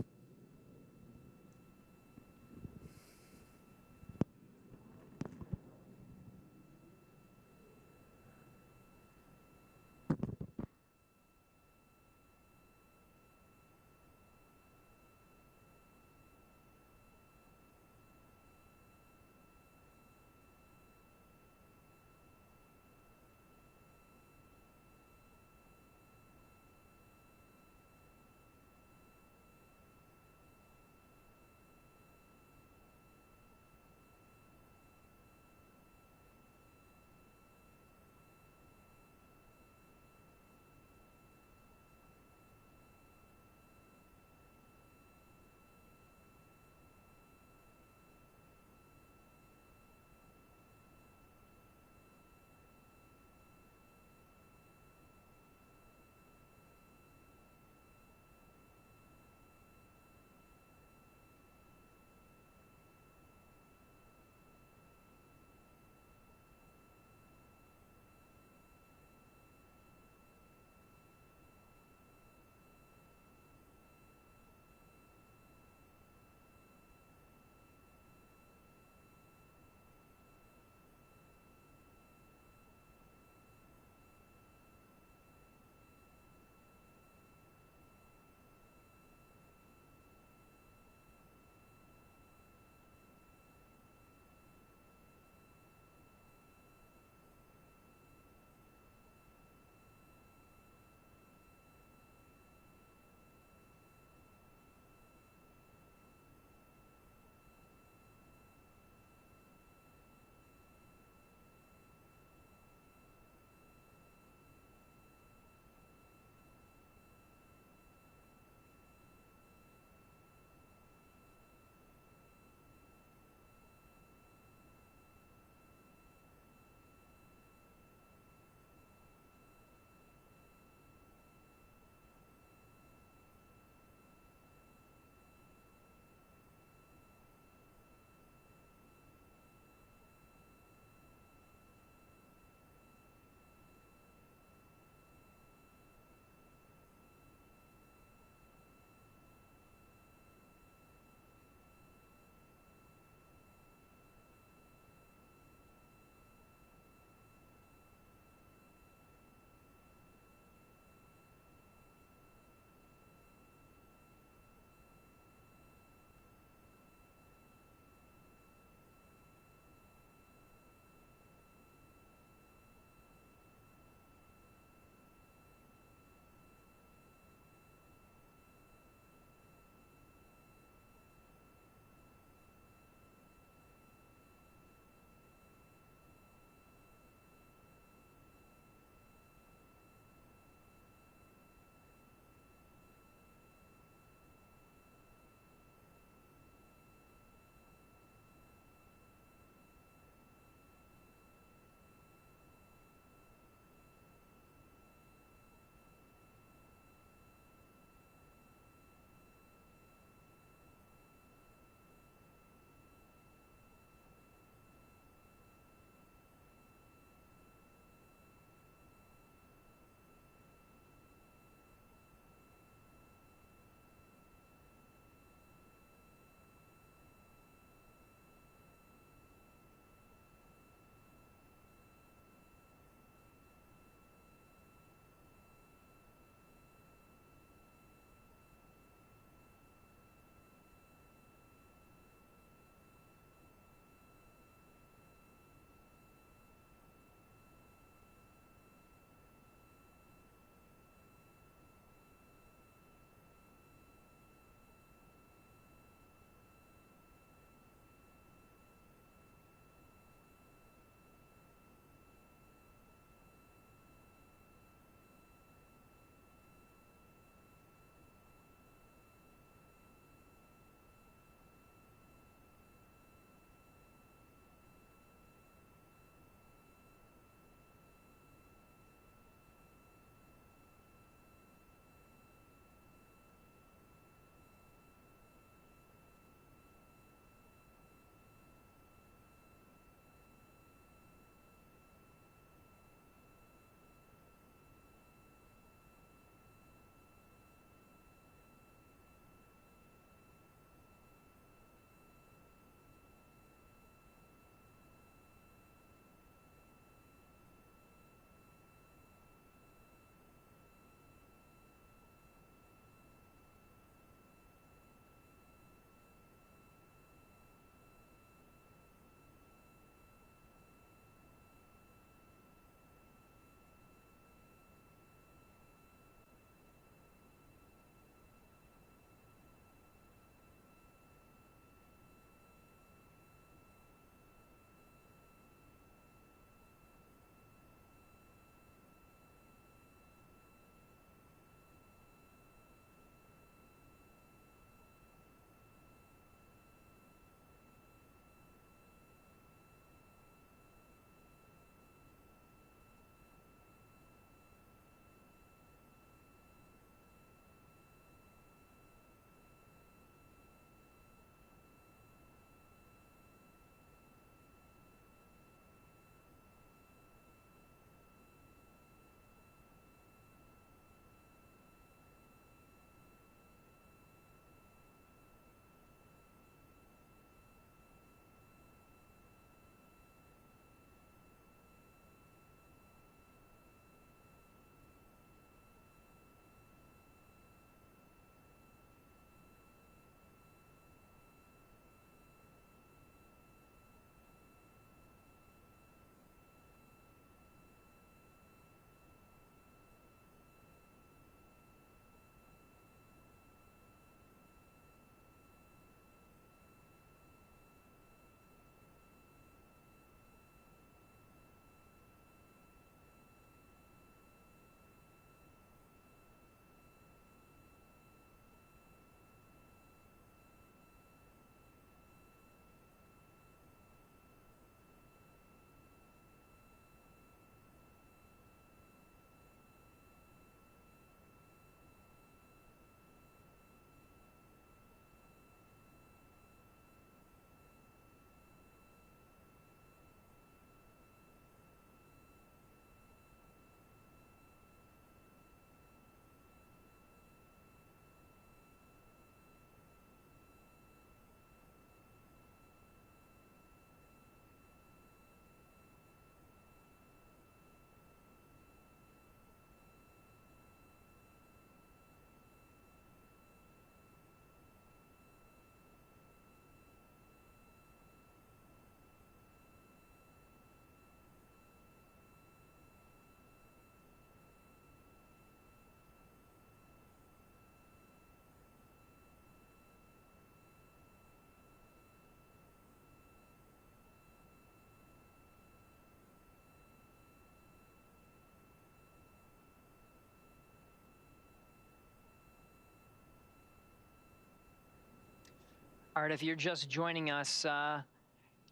All right, if you're just joining us,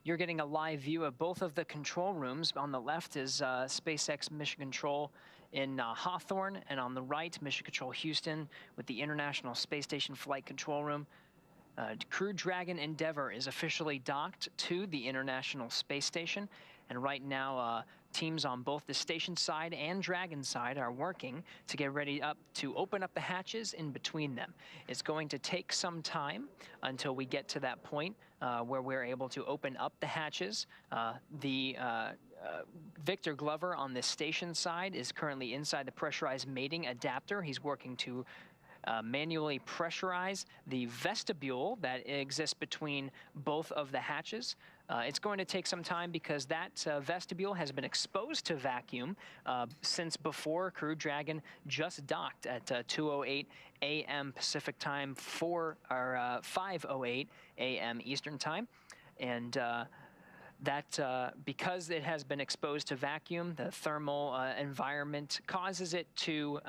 you're getting a live view of both of the control rooms. On the left is SpaceX Mission Control in Hawthorne, and on the right, Mission Control Houston with the International Space Station Flight Control Room. Crew Dragon Endeavour is officially docked to the International Space Station, and right now teams on both the station side and Dragon side are working to get ready to open up the hatches in between them. It's going to take some time until we get to that point where we're able to open up the hatches. Victor Glover on the station side is currently inside the pressurized mating adapter. He's working to manually pressurize the vestibule that exists between both of the hatches. It's going to take some time because that vestibule has been exposed to vacuum since before Crew Dragon just docked at 2:08 a.m. Pacific time, 5:08 a.m. Eastern time. And because it has been exposed to vacuum, the thermal environment causes it to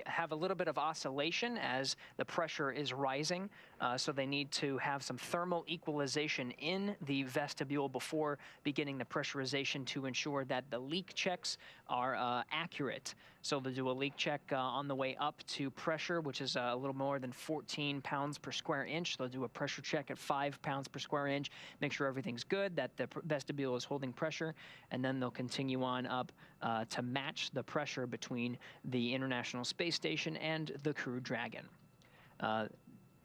have a little bit of oscillation as the pressure is rising. So they need to have some thermal equalization in the vestibule before beginning the pressurization to ensure that the leak checks are accurate. So they'll do a leak check on the way up to pressure, which is a little more than 14 pounds per square inch. They'll do a pressure check at 5 pounds per square inch, make sure everything's good, that the vestibule is holding pressure, and then they'll continue on up to match the pressure between the International Space Station and the Crew Dragon.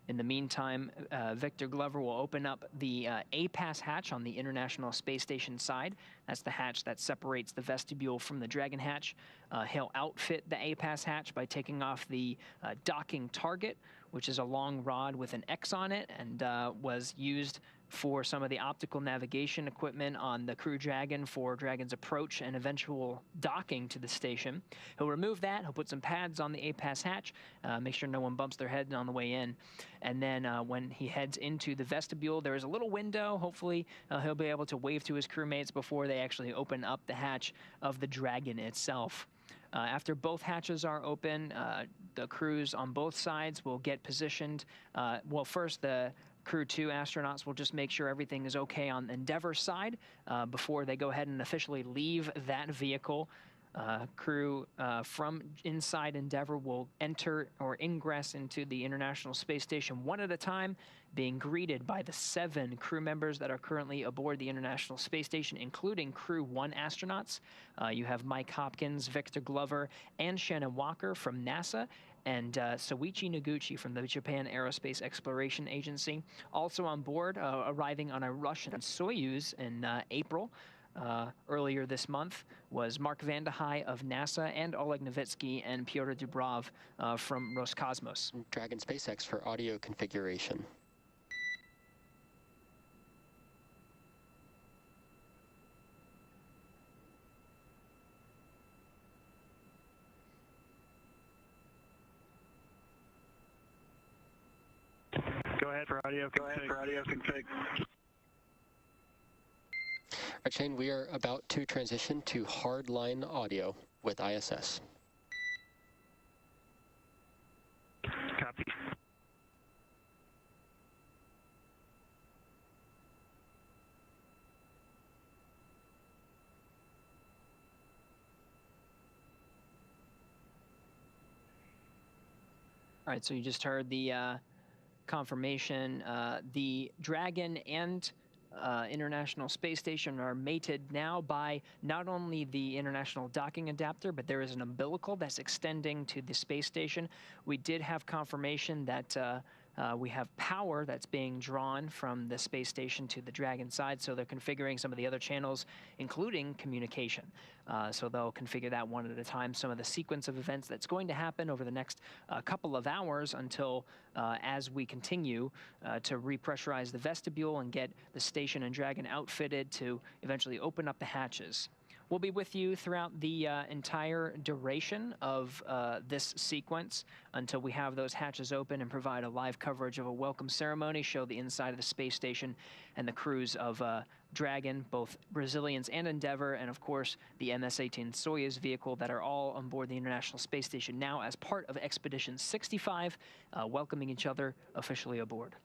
In the meantime, Victor Glover will open up the APAS hatch on the International Space Station side. That's the hatch that separates the vestibule from the Dragon hatch. He'll outfit the APAS hatch by taking off the docking target, which is a long rod with an X on it and was used for some of the optical navigation equipment on the Crew Dragon for Dragon's approach and eventual docking to the station. He'll remove that, he'll put some pads on the APAS hatch, make sure no one bumps their head on the way in. And then when he heads into the vestibule, there is a little window. Hopefully he'll be able to wave to his crewmates before they actually open up the hatch of the Dragon itself. After both hatches are open, the crews on both sides will get positioned. Well, first the Crew 2 astronauts will just make sure everything is okay on Endeavour side before they go ahead and officially leave that vehicle. Crew from inside Endeavour will enter or ingress into the International Space Station one at a time, being greeted by the 7 crew members that are currently aboard the International Space Station, including Crew 1 astronauts. You have Mike Hopkins, Victor Glover, and Shannon Walker from NASA, and Soichi Noguchi from the Japan Aerospace Exploration Agency. Also on board, arriving on a Russian Soyuz in April, earlier this month, was Mark Vande Hei of NASA and Oleg Novitsky and Pyotr Dubrov from Roscosmos. Dragon SpaceX for audio configuration. Go ahead for audio config. Right, Shane, we are about to transition to hardline audio with ISS. Copy. All right, so you just heard the confirmation. The Dragon and International Space Station are mated now by not only the International Docking Adapter, but there is an umbilical that's extending to the space station. We did have confirmation that we have power that's being drawn from the space station to the Dragon side, so they're configuring some of the other channels, including communication. So they'll configure that one at a time. Some of the sequence of events that's going to happen over the next couple of hours until as we continue to repressurize the vestibule and get the station and Dragon outfitted to eventually open up the hatches. We'll be with you throughout the entire duration of this sequence until we have those hatches open and provide a live coverage of a welcome ceremony, show the inside of the space station and the crews of Dragon, both Resilience and Endeavour, and of course the MS-18 Soyuz vehicle that are all on board the International Space Station now as part of Expedition 65, welcoming each other officially aboard.